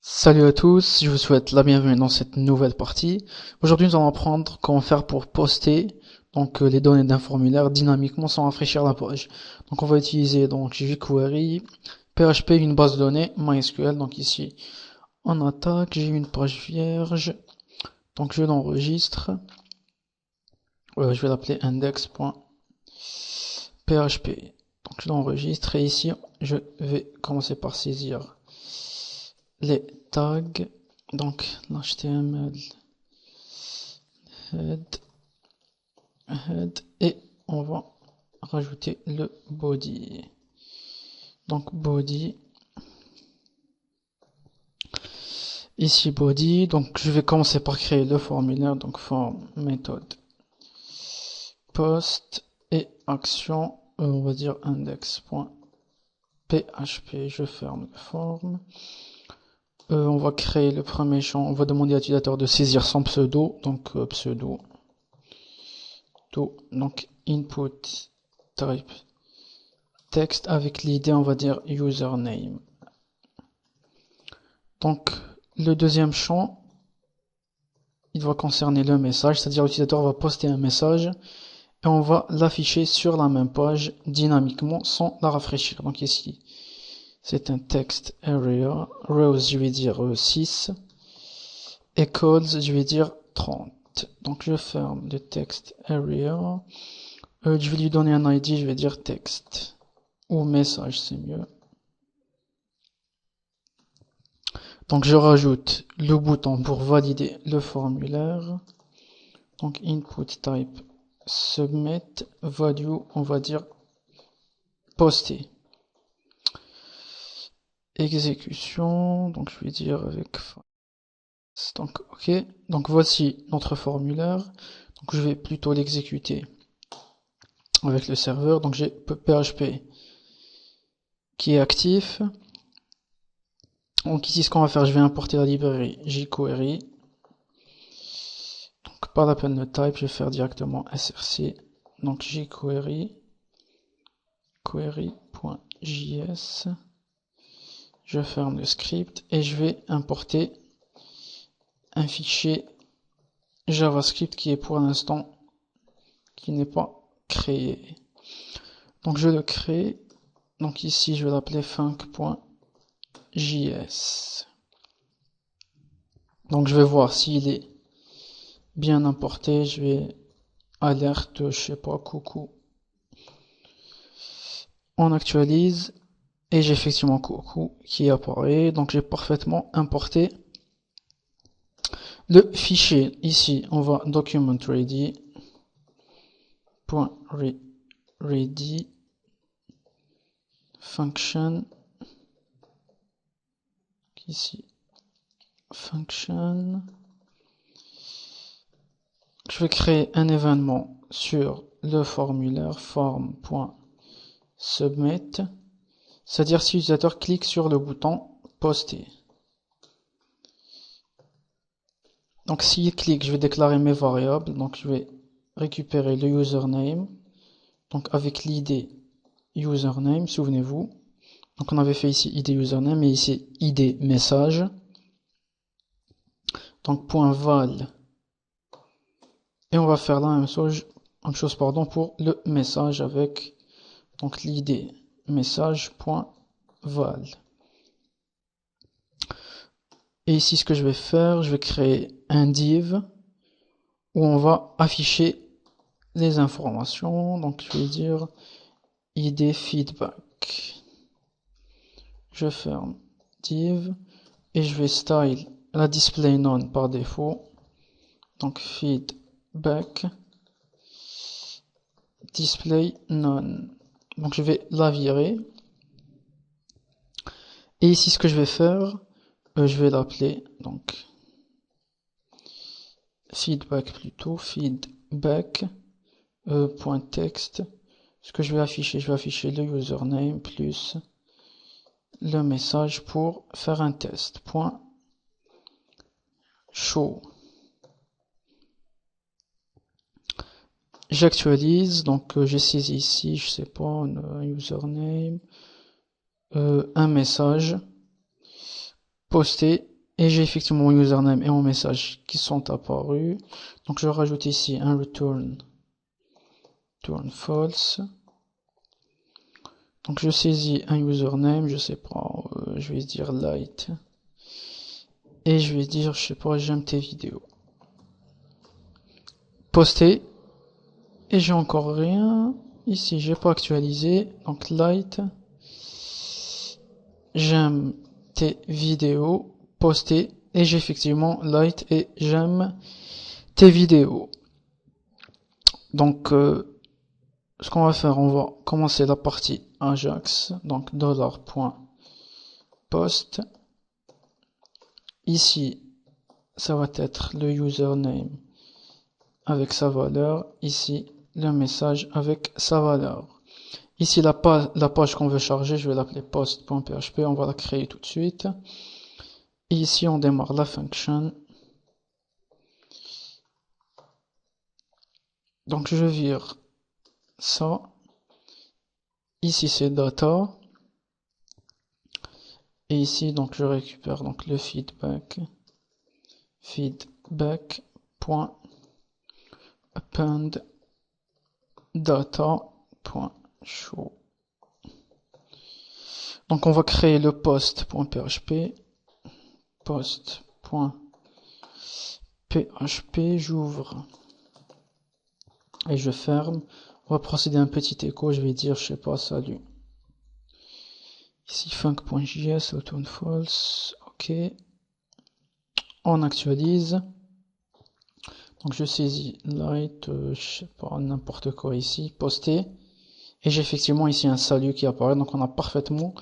Salut à tous, je vous souhaite la bienvenue dans cette nouvelle partie. Aujourd'hui, nous allons apprendre comment faire pour poster les données d'un formulaire dynamiquement sans rafraîchir la page. Donc on va utiliser jQuery, PHP, une base de données, MySQL. Donc ici, en attaque, j'ai une page vierge. Donc je l'enregistre. Je vais l'appeler index.php. Donc je l'enregistre et ici, je vais commencer par saisir les tags, donc l'HTML head et on va rajouter le body. Donc body, ici body, donc je vais commencer par créer le formulaire, donc form méthode post et action, on va dire index.php, je ferme le form. On va créer le premier champ, on va demander à l'utilisateur de saisir son pseudo, donc pseudo, donc input type texte avec l'idée, on va dire username. Donc le deuxième champ, il va concerner le message, c'est-à-dire l'utilisateur va poster un message et on va l'afficher sur la même page dynamiquement sans la rafraîchir. Donc ici, c'est un text area, rows je vais dire 6 et calls je vais dire 30. Donc je ferme le text area, je vais lui donner un ID, je vais dire texte ou message, c'est mieux. Donc je rajoute le bouton pour valider le formulaire. Donc input type submit value, on va dire poster. Exécution, donc je vais dire avec donc ok. Donc voici notre formulaire. Donc je vais plutôt l'exécuter avec le serveur. Donc j'ai PHP qui est actif. Donc ici ce qu'on va faire, je vais importer la librairie jQuery. Donc pas la peine de type, je vais faire directement src. Donc jQuery query.js. Je ferme le script et je vais importer un fichier JavaScript qui est pour l'instant qui n'est pas créé. Donc je le crée. Donc ici je vais l'appeler func.js. Donc je vais voir s'il est bien importé. Je vais alerte, je sais pas, coucou. On actualise et j'ai effectivement coucou qui apparaît. Donc j'ai parfaitement importé le fichier. Ici on va document ready function, ici function. Je vais créer un événement sur le formulaire form.submit, c'est-à-dire si l'utilisateur clique sur le bouton poster. Donc s'il clique, je vais déclarer mes variables. Donc je vais récupérer le username, donc avec l'id username, souvenez-vous. Donc on avait fait ici id username et ici id message. Donc .val. Et on va faire la même chose pour le message avec donc l'id message.val. Et ici ce que je vais faire, je vais créer un div où on va afficher les informations. Donc je vais dire id feedback. Je ferme div et je vais style la display none par défaut. Donc feedback display none. Donc je vais la virer. Et ici ce que je vais faire, je vais l'appeler donc feedback plutôt, feedback .text. Ce que je vais afficher le username plus le message pour faire un test. Show. J'actualise, donc j'ai saisi ici, je sais pas, un username, un message, posté, Et j'ai effectivement mon username et mon message qui sont apparus. Donc je rajoute ici un return false. Donc je saisis un username, je sais pas, je vais dire light. Et je vais dire, je sais pas, j'aime tes vidéos. Poster. Et j'ai encore rien. Ici, j'ai pas actualisé. Donc light. J'aime tes vidéos. Poster. Et j'ai effectivement light et j'aime tes vidéos. Donc, ce qu'on va faire, on va commencer la partie Ajax. Donc, $.post. Ici, ça va être le username avec sa valeur. Ici, le message avec sa valeur. Ici, la page qu'on veut charger, je vais l'appeler post.php. On va la créer tout de suite. Et ici, on démarre la function. Donc, je vire ça. Ici, c'est data. Et ici, donc, je récupère donc le feedback. Feedback.append data.show. Donc, on va créer le post.php. Post.php, j'ouvre et je ferme. On va procéder à un petit écho, je vais dire, je sais pas, salut. Ici func.js, return false, ok. On actualise. Donc je saisis light, je sais pas, n'importe quoi ici, poster. Et j'ai effectivement ici un salut qui apparaît, donc on a parfaitement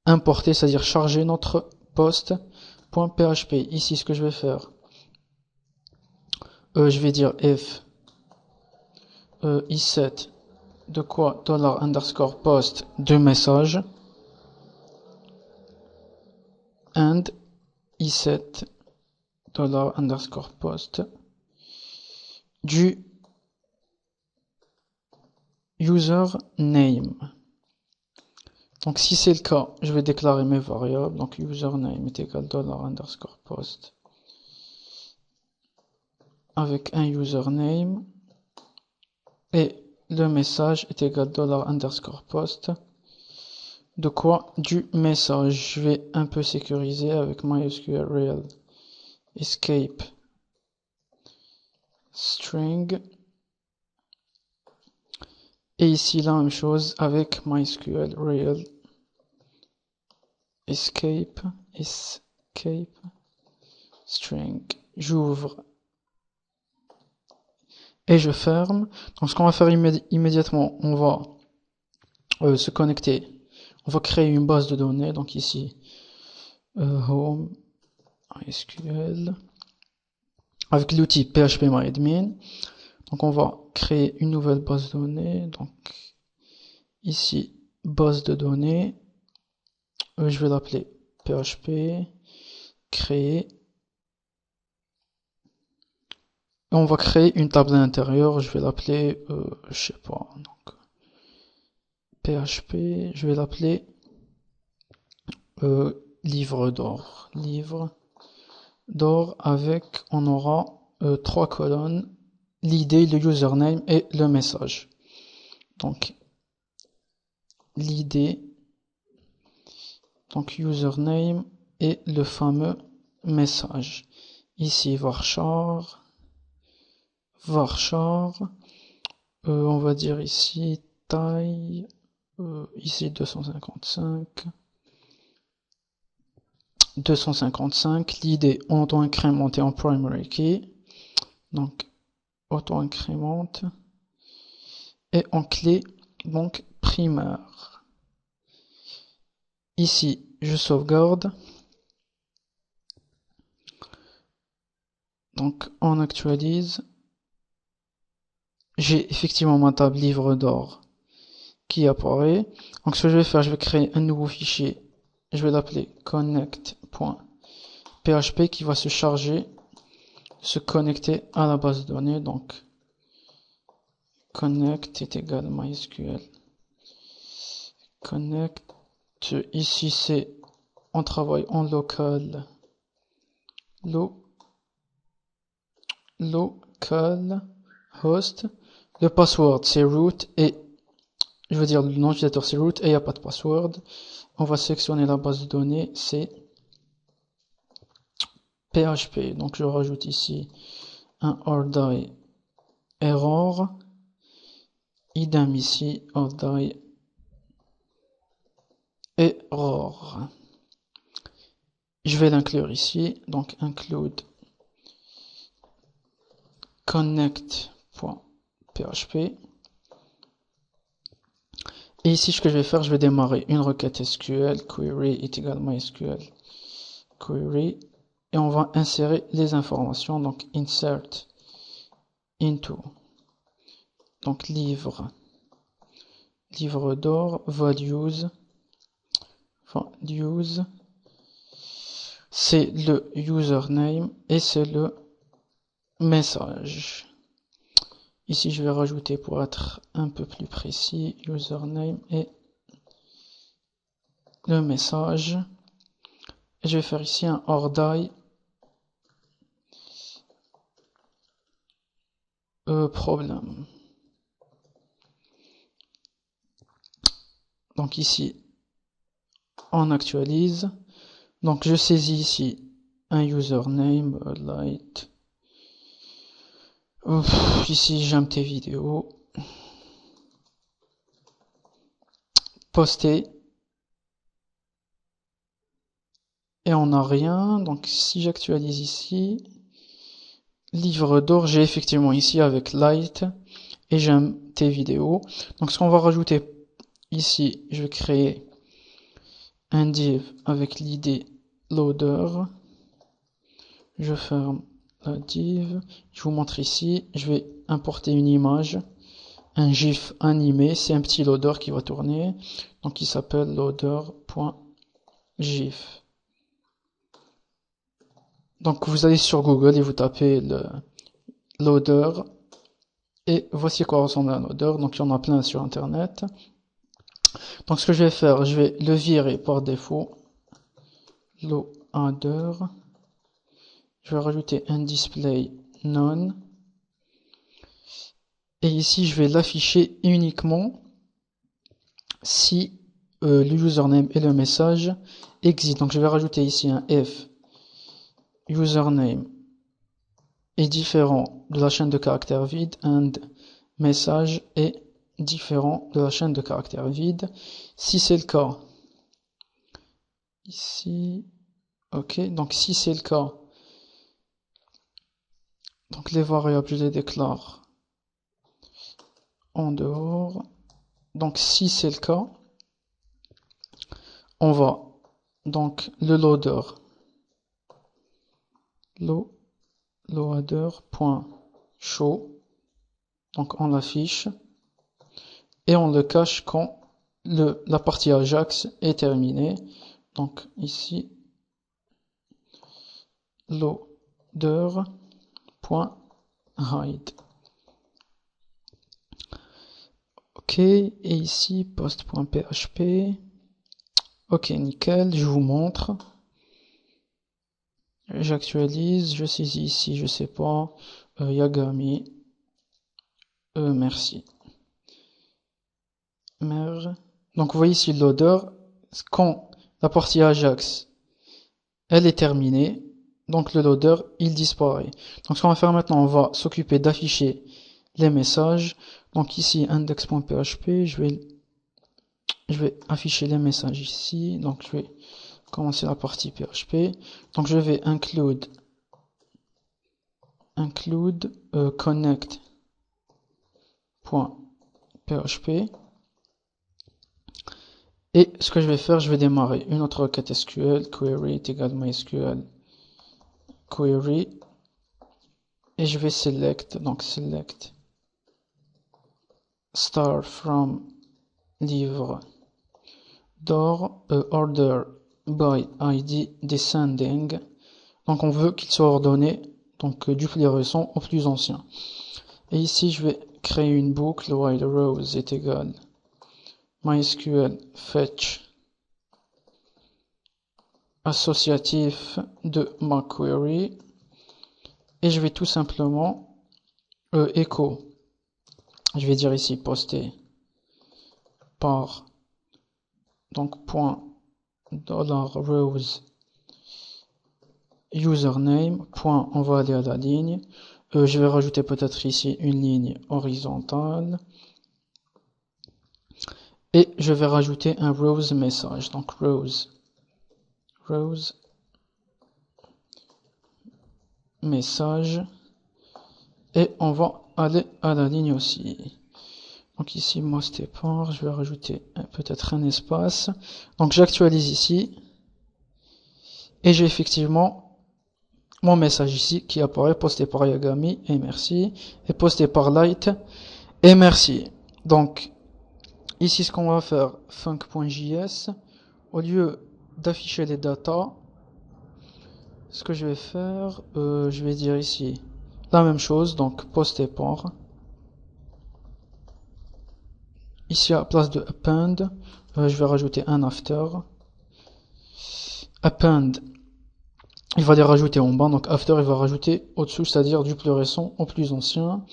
importé, c'est-à-dire chargé notre post.php. Ici, ce que je vais faire, je vais dire if iset de quoi $_post de message and iset $_post du username. Donc si c'est le cas, je vais déclarer mes variables. Donc username est égal $_post avec un username et le message est égal $_post de quoi? Du message. Je vais un peu sécuriser avec MySQL real escape string. Et ici la même chose avec MySQL real escape string. J'ouvre et je ferme. Donc ce qu'on va faire immédiatement, on va se connecter. On va créer une base de données. Donc ici home MySQL avec l'outil phpMyAdmin. Donc on va créer une nouvelle base de données. Donc ici base de données. Je vais l'appeler php créer. Et on va créer une table à l'intérieur. Je vais l'appeler, je sais pas. Donc php. Je vais l'appeler livre d'or. Livre d'or avec, on aura 3 colonnes. L'id, le username et le message. Donc l'id, donc username et le fameux message. Ici varchar, on va dire ici taille, ici 255, l'id on auto-incrémenté en primary key, donc auto-incrémente, et en clé, donc primaire. Ici, je sauvegarde. Donc, on actualise. J'ai effectivement ma table livre d'or qui apparaît. Donc, ce que je vais faire, je vais créer un nouveau fichier. Je vais l'appeler connect.php qui va se charger, se connecter à la base de données. Donc, connect est égal MySQL. Connect, ici c'est, on travaille en local localhost. Le password c'est root et je veux dire le nom d'utilisateur c'est root et il n'y a pas de password. On va sélectionner la base de données, c'est PHP. Donc je rajoute ici un ordi error. Idem ici, ordi error. Je vais l'inclure ici, donc include connect.php. Et ici, ce que je vais faire, je vais démarrer une requête SQL, query est égal MySQL query, et on va insérer les informations, donc insert into, donc livre d'or, values, c'est le username et c'est le message. Ici, je vais rajouter pour être un peu plus précis, username et le message. Et je vais faire ici un ordi problème. Donc ici, on actualise. Donc je saisis ici un username, light. Ici, j'aime tes vidéos. Poster. Et on n'a rien. Donc si j'actualise ici, livre d'or, j'ai effectivement ici avec light. Et j'aime tes vidéos. Donc ce qu'on va rajouter ici, je vais créer un div avec l'id loader. Je ferme la div. Je vous montre ici. Je vais importer une image, un GIF animé. C'est un petit loader qui va tourner. Donc il s'appelle loader.gif. Donc vous allez sur Google et vous tapez le loader. Et voici à quoi ressemble un loader. Donc il y en a plein sur internet. Donc ce que je vais faire, je vais le virer par défaut. Loader. Je vais rajouter un display none. Et ici, je vais l'afficher uniquement si le username et le message existent. Donc je vais rajouter ici un if username est différent de la chaîne de caractères vide and message est différent de la chaîne de caractères vide. Si c'est le cas, ici, ok, donc si c'est le cas, donc les variables, je les déclare en dehors. Donc si c'est le cas, on va donc le loader.show, donc on l'affiche et on le cache quand la partie Ajax est terminée. Donc ici loader.hide. Ok, et ici post.php. Ok, nickel, je vous montre. J'actualise, je saisis ici, je sais pas, Yagami, merci. Merge. Donc vous voyez ici le loader, quand la partie Ajax, elle est terminée, donc le loader, il disparaît. Donc ce qu'on va faire maintenant, on va s'occuper d'afficher les messages. Donc ici, index.php, je vais afficher les messages ici. Donc je vais commencer la partie PHP. Donc je vais include connect.php. Et ce que je vais faire, je vais démarrer une autre requête SQL, query est égal MySQL query. Et je vais select star from livre d'or, order by ID descending. Donc on veut qu'il soit ordonné donc du plus récent au plus ancien. Et ici je vais créer une boucle while rows est égal MySQL fetch associatif de ma query et je vais tout simplement echo. Je vais dire ici poster par donc point $rows username point, on va aller à la ligne. Je vais rajouter peut-être ici une ligne horizontale et je vais rajouter un rows message. Donc rows message et on va aller à la ligne aussi. Donc ici most départ, je vais rajouter peut-être un espace. Donc j'actualise ici et j'ai effectivement mon message ici qui apparaît posté par Yagami et merci et posté par Light et merci. Donc ici ce qu'on va faire func.js, au lieu d'afficher les datas, ce que je vais faire, je vais dire ici la même chose, donc posté par. Ici à la place de append, je vais rajouter un after. Append, il va les rajouter en bas, donc after il va rajouter au-dessous, c'est-à-dire du plus récent au plus ancien.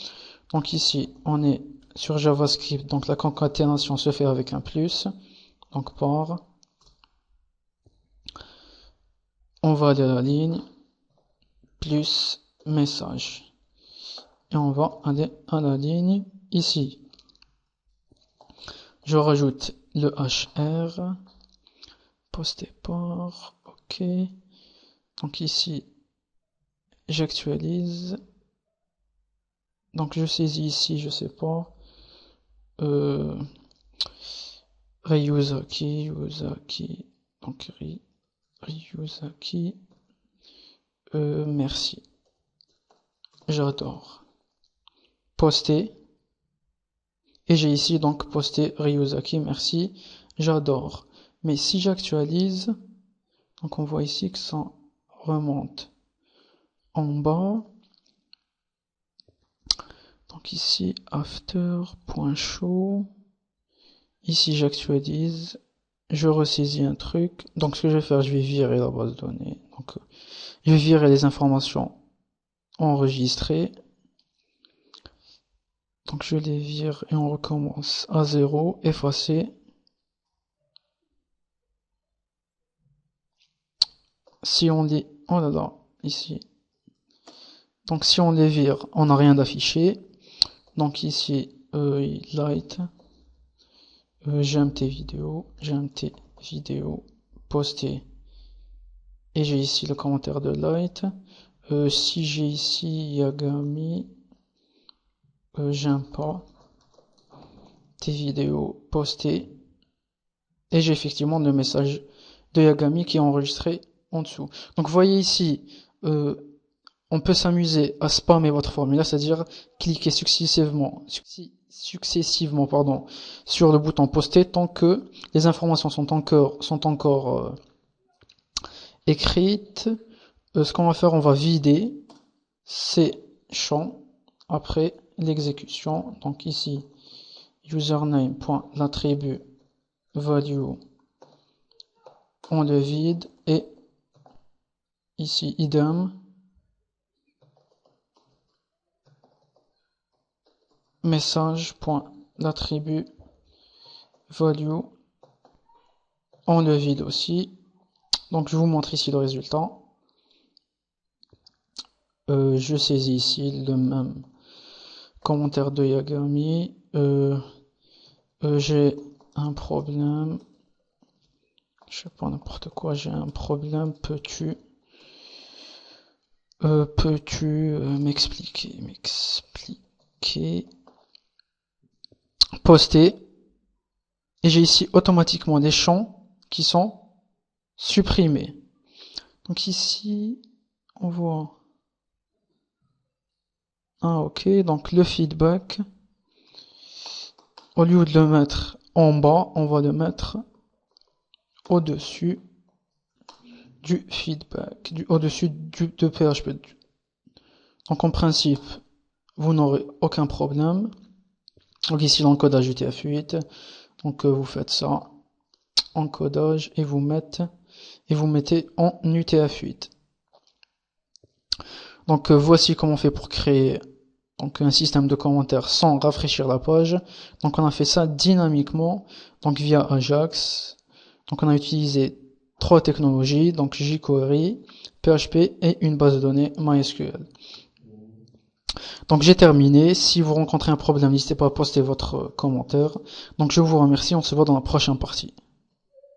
Donc ici on est sur JavaScript, donc la concaténation se fait avec un plus, donc par. On va aller à la ligne, plus message. Et on va aller à la ligne ici. Je rajoute le HR, posté par, ok. Donc ici, j'actualise. Donc je saisis ici, je sais pas. Reuse key, use key. Donc reuse key. Merci. J'adore. Poster. Et j'ai ici donc posté reuse key, merci. J'adore. Mais si j'actualise, donc on voit ici que ça remonte en bas. Donc ici, after.show. Ici, j'actualise. Je ressaisis un truc. Donc ce que je vais faire, je vais virer la base de données. Donc je vais virer les informations enregistrées. Donc je les vire et on recommence à 0, effacer. Si on les... Oh là là, ici. Donc si on les vire, on n'a rien d'affiché. Donc ici, light, j'aime tes vidéos, poster. Et j'ai ici le commentaire de light. Si j'ai ici Yagami, j'aime pas tes vidéos, poster. Et j'ai effectivement le message de Yagami qui est enregistré en dessous. Donc vous voyez ici, on peut s'amuser à spammer votre formulaire, c'est-à-dire cliquer successivement sur le bouton poster tant que les informations sont encore écrites. Ce qu'on va faire, on va vider ces champs après l'exécution. Donc ici, username.l'attribut value, on le vide et ici idem. Message.l'attribut value, on le vide aussi. Donc je vous montre ici le résultat. Je saisis ici le même commentaire de Yagami. J'ai un problème. Je sais pas n'importe quoi, j'ai un problème. Peux-tu m'expliquer poster. Et j'ai ici automatiquement des champs qui sont supprimés. Donc ici, on voit. Ah ok, donc le feedback, au lieu de le mettre en bas, on va le mettre au-dessus du feedback, au-dessus de PHP. Donc en principe, vous n'aurez aucun problème. Donc ici l'encodage UTF-8, donc vous faites ça, encodage, et vous mettez et vous mettez en UTF-8. Donc voici comment on fait pour créer donc un système de commentaires sans rafraîchir la page. Donc on a fait ça dynamiquement, donc via Ajax. Donc on a utilisé 3 technologies, donc jQuery, PHP et une base de données MySQL. Donc j'ai terminé. Si vous rencontrez un problème, n'hésitez pas à poster votre commentaire. Donc je vous remercie, on se voit dans la prochaine partie.